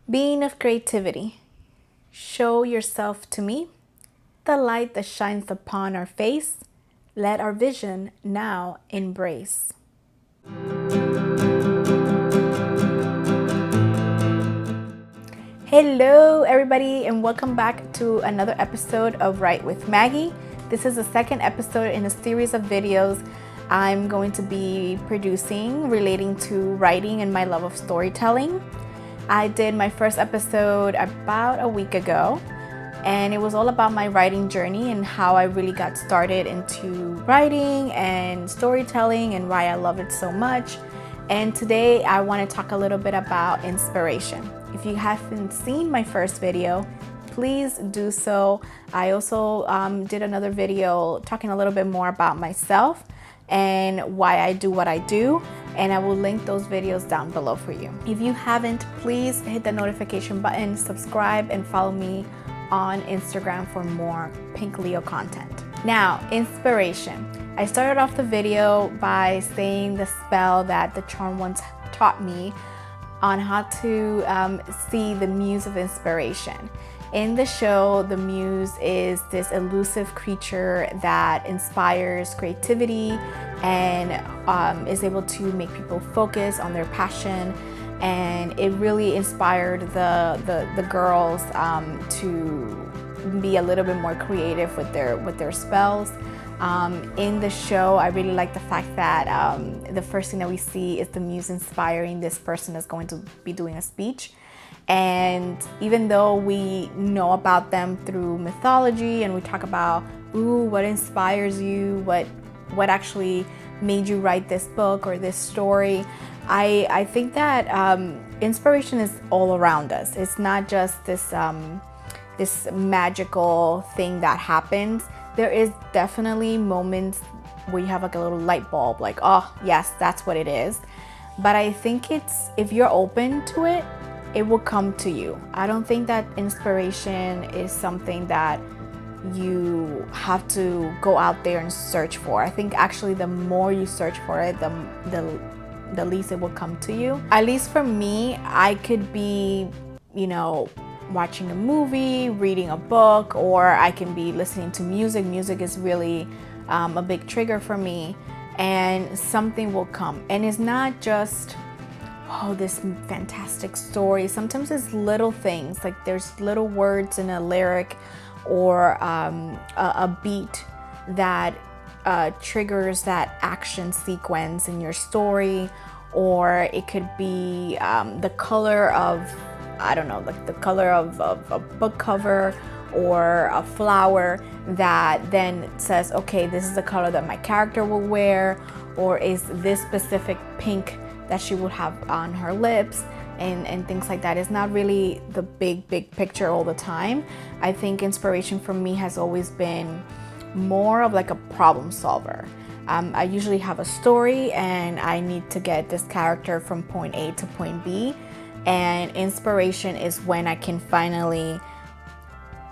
Being of creativity, show yourself to me, the light that shines upon our face, let our vision now embrace. Hello everybody and welcome back to another episode of Write with Maggie. This is the second episode in a series of videos I'm going to be producing relating to writing and my love of storytelling. I did my first episode about a week ago, and it was all about my writing journey and how I really got started into writing and storytelling and why I love it so much. And today I want to talk a little bit about inspiration. If you haven't seen my first video, please do so. I also did another video talking a little bit more about myself and why I do what I do, and I will link those videos down below for you. If you haven't, please hit the notification button, subscribe, and follow me on Instagram for more PinkLeo content. Now, inspiration. I started off the video by saying the spell that the charm once taught me on how to see the muse of inspiration. In the show, the muse is this elusive creature that inspires creativity and is able to make people focus on their passion. And it really inspired the girls to be a little bit more creative with their spells. In the show, I really like the fact that the first thing that we see is the muse inspiring this person that's going to be doing a speech. And even though we know about them through mythology and we talk about, ooh, what inspires you, what actually made you write this book or this story, I think that inspiration is all around us. It's not just this magical thing that happens. There is definitely moments where you have like a little light bulb, like, oh yes, that's what it is. But I think it's, if you're open to it, it will come to you. I don't think that inspiration is something that you have to go out there and search for. I think actually the more you search for it, the least it will come to you. At least for me, I could be, watching a movie, reading a book, or I can be listening to music. Music is really a big trigger for me, and something will come. And it's not just, oh, this fantastic story. Sometimes it's little things, like there's little words in a lyric or a beat that triggers that action sequence in your story, or it could be the color of, I don't know, like the color of a book cover or a flower that then says, okay, this is the color that my character will wear, or is this specific pink that she would have on her lips, and things like that. It's not really the big picture all the time. I think inspiration for me has always been more of like a problem solver. I usually have a story and I need to get this character from point A to point B, and inspiration is when I can finally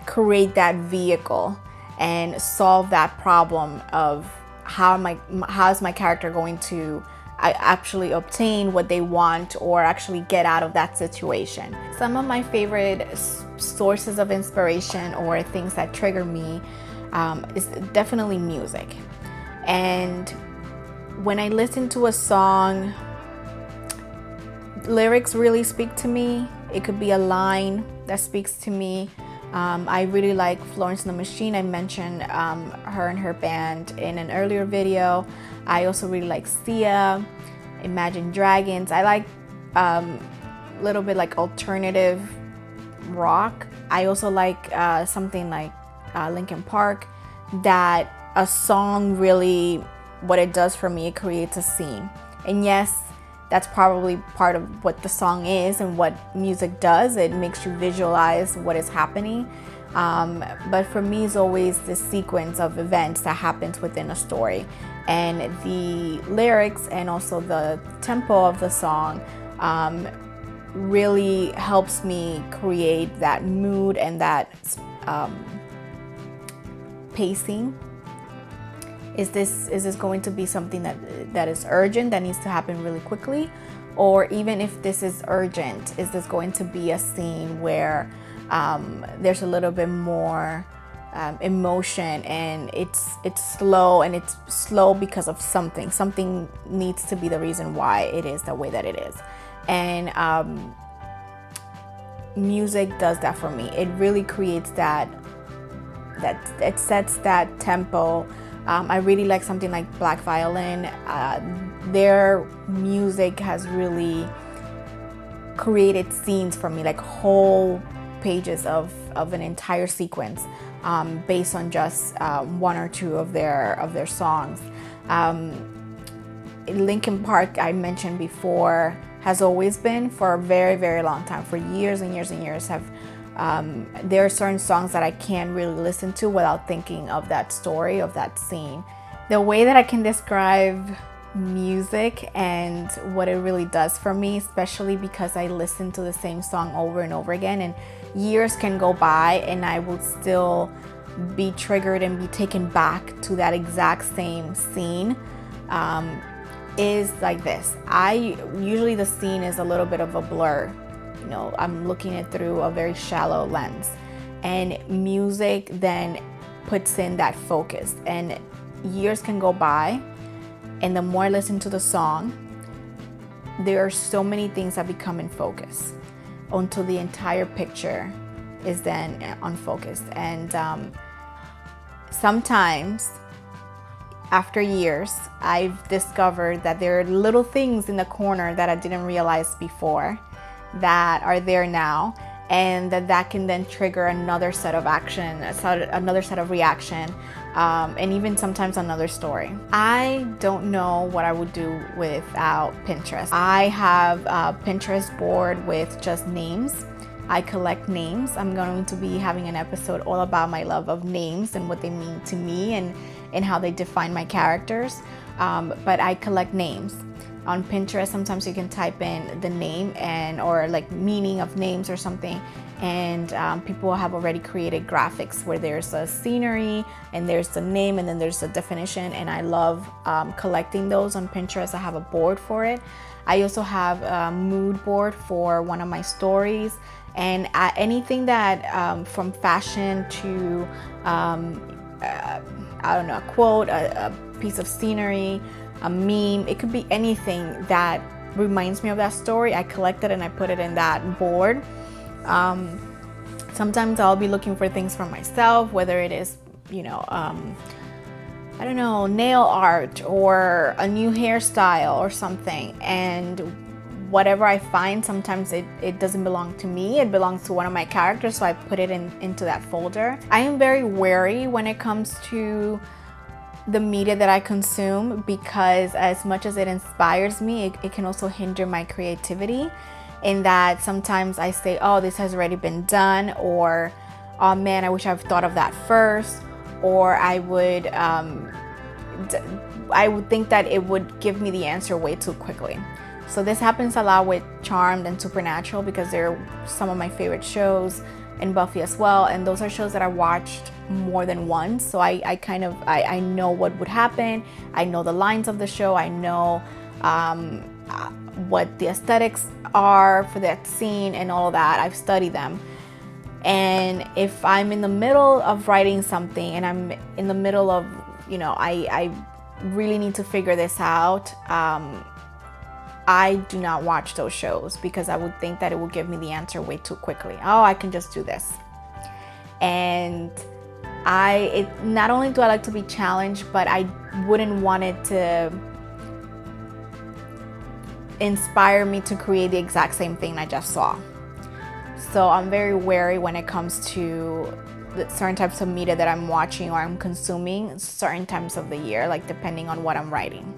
create that vehicle and solve that problem of how is my character going to actually obtain what they want or actually get out of that situation. Some of my favorite sources of inspiration or things that trigger me is definitely music. And when I listen to a song, lyrics really speak to me. It could be a line that speaks to me. I really like Florence and the Machine. I mentioned her and her band in an earlier video. I also really like Sia, Imagine Dragons. I like little bit like alternative rock. I also like something like Linkin Park, that a song really, what it does for me, it creates a scene. And yes, that's probably part of what the song is and what music does. It makes you visualize what is happening. But for me, it's always the sequence of events that happens within a story. And the lyrics and also the tempo of the song really helps me create that mood and that pacing. Is this going to be something that is urgent, that needs to happen really quickly? Or even if this is urgent, is this going to be a scene where there's a little bit more emotion, and it's slow, and it's slow because of something needs to be the reason why it is the way that it is. And music does that for me. It really creates that it sets that tempo. I really like something like Black Violin. Their music has really created scenes for me, like whole pages of an entire sequence based on just one or two of their songs. Linkin Park, I mentioned before, has always been, for a very, very long time, for years and years and years, there are certain songs that I can't really listen to without thinking of that story, of that scene. The way that I can describe music and what it really does for me, especially because I listen to the same song over and over again, and years can go by and I will still be triggered and be taken back to that exact same scene, is like this. Usually the scene is a little bit of a blur. You know, I'm looking at it through a very shallow lens, and music then puts in that focus, and years can go by, and the more I listen to the song, there are so many things that become in focus until the entire picture is then unfocused. And sometimes after years, I've discovered that there are little things in the corner that I didn't realize before that are there now, and that can then trigger another set of action, another set of reaction, and even sometimes another story. I don't know what I would do without Pinterest. I have a Pinterest board with just names. I collect names. I'm going to be having an episode all about my love of names and what they mean to me, and how they define my characters. But I collect names. On Pinterest, sometimes you can type in the name or like meaning of names or something, and people have already created graphics where there's a scenery and there's the name and then there's a definition, and I love collecting those on Pinterest. I have a board for it. I also have a mood board for one of my stories, and anything that from fashion to I don't know, a quote, a piece of scenery, a meme, it could be anything that reminds me of that story. I collect it and I put it in that board. Sometimes I'll be looking for things for myself, whether it is, you know, I don't know, nail art or a new hairstyle or something. And whatever I find, sometimes it doesn't belong to me, it belongs to one of my characters, so I put it into that folder. I am very wary when it comes to the media that I consume, because as much as it inspires me, it can also hinder my creativity, in that sometimes I say, oh, this has already been done, or oh man, I wish I've thought of that first, or I would think that it would give me the answer way too quickly. So this happens a lot with Charmed and Supernatural, because they're some of my favorite shows, and Buffy as well, and those are shows that I watched more than once, so I know what would happen. I know the lines of the show. I know what the aesthetics are for that scene and all of that. I've studied them. And if I'm in the middle of writing something and I'm in the middle of, you know, I really need to figure this out, I do not watch those shows, because I would think that it would give me the answer way too quickly. Oh, I can just do this. And not only do I like to be challenged, but I wouldn't want it to inspire me to create the exact same thing I just saw. So I'm very wary when it comes to the certain types of media that I'm watching or I'm consuming certain times of the year, like depending on what I'm writing.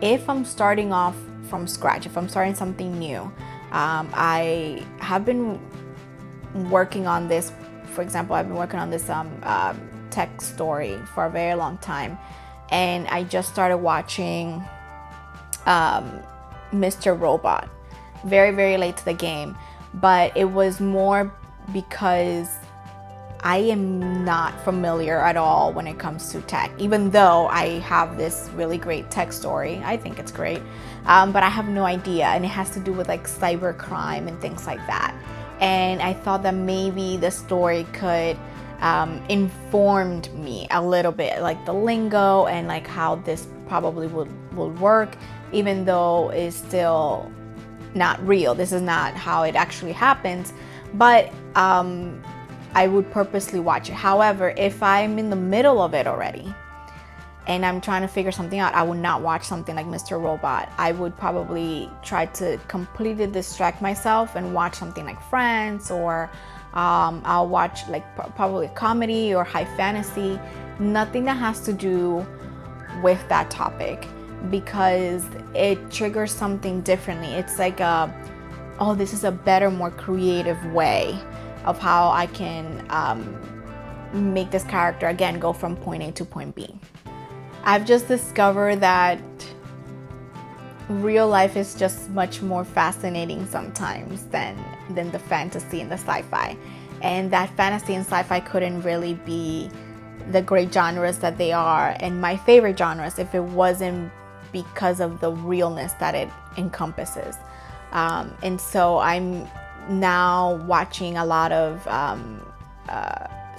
If I'm starting off from scratch, if I'm starting something new, I have been working on this. For example, I've been working on this tech story for a very long time, and I just started watching Mr. Robot very, very late to the game, but it was more because I am not familiar at all when it comes to tech, even though I have this really great tech story. I think it's great, but I have no idea, and it has to do with like cyber crime and things like that. And I thought that maybe the story could informed me a little bit, like the lingo and like how this probably would work, even though it's still not real. This is not how it actually happens, but I would purposely watch it. However, if I'm in the middle of it already and I'm trying to figure something out, I would not watch something like Mr. Robot. I would probably try to completely distract myself and watch something like Friends, or I'll watch like probably a comedy or high fantasy, nothing that has to do with that topic, because it triggers something differently. It's like oh, this is a better, more creative way of how I can make this character again go from point A to point B. I've just discovered that real life is just much more fascinating sometimes than the fantasy and the sci-fi. And that fantasy and sci-fi couldn't really be the great genres that they are, and my favorite genres, if it wasn't because of the realness that it encompasses. And so I'm now watching a lot of,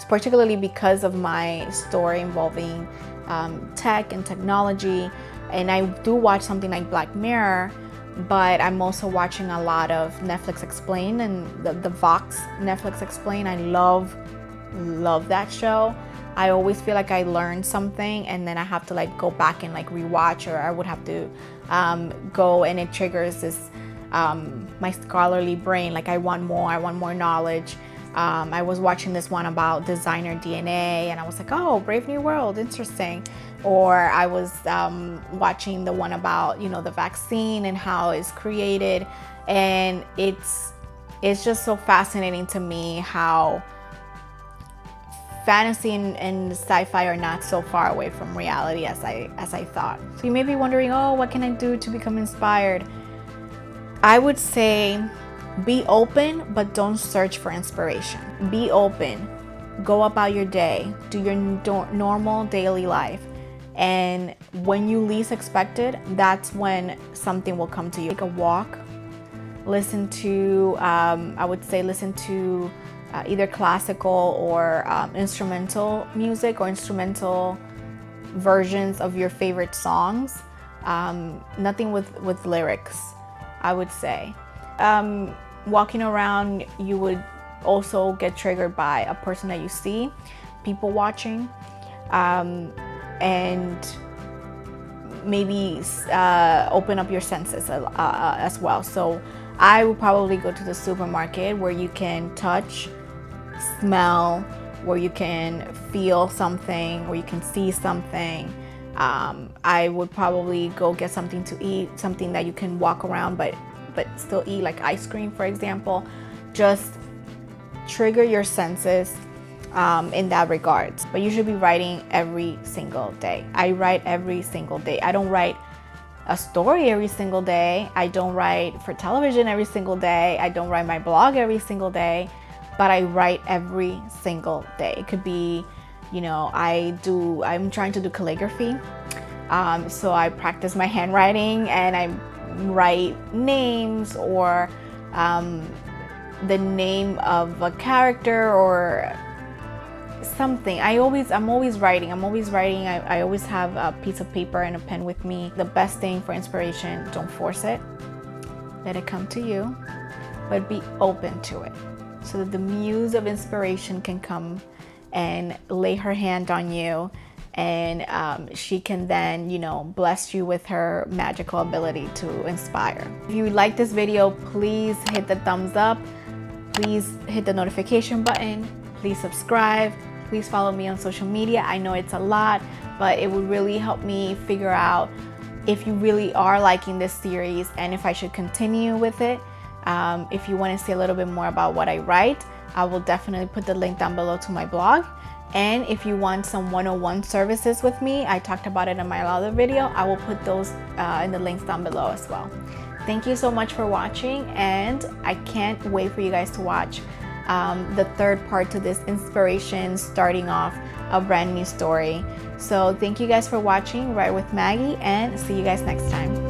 particularly because of my story involving tech and technology, and I do watch something like Black Mirror, but I'm also watching a lot of Netflix Explain and the Vox Netflix Explain. I love that show. I always feel like I learned something, and then I have to like go back and like rewatch, or I would have to go, and it triggers this my scholarly brain, like I want more knowledge. I was watching this one about designer DNA, and I was like, oh, Brave New World, interesting. Or I was watching the one about, the vaccine and how it's created, and it's just so fascinating to me how fantasy and sci-fi are not so far away from reality as I thought. So you may be wondering, oh, what can I do to become inspired? I would say be open, but don't search for inspiration. Be open, go about your day, do your normal daily life. And when you least expect it, that's when something will come to you. Take a walk, listen to, listen to either classical or instrumental music, or instrumental versions of your favorite songs. Nothing with lyrics, I would say. Walking around, you would also get triggered by a person that you see, people watching, and maybe open up your senses as well. So I would probably go to the supermarket where you can touch, smell, where you can feel something, where you can see something. I would probably go get something to eat, something that you can walk around but still eat, like ice cream, for example. Just trigger your senses in that regard. But you should be writing every single day. I write every single day. I don't write a story every single day. I don't write for television every single day. I don't write my blog every single day, but I write every single day. It could be, I'm trying to do calligraphy. So I practice my handwriting, and I write names, or the name of a character or something. I'm always writing. I always have a piece of paper and a pen with me. The best thing for inspiration, don't force it. Let it come to you, but be open to it, so that the muse of inspiration can come and lay her hand on you, and she can then, bless you with her magical ability to inspire. If you like this video, please hit the thumbs up. Please hit the notification button. Please subscribe. Please follow me on social media. I know it's a lot, but it would really help me figure out if you really are liking this series and if I should continue with it. If you want to see a little bit more about what I write, I will definitely put the link down below to my blog. And if you want some one-on-one services with me, I talked about it in my other video, I will put those in the links down below as well. Thank you so much for watching, and I can't wait for you guys to watch the third part to this inspiration, starting off a brand new story. So thank you guys for watching Write with Maggie, and see you guys next time.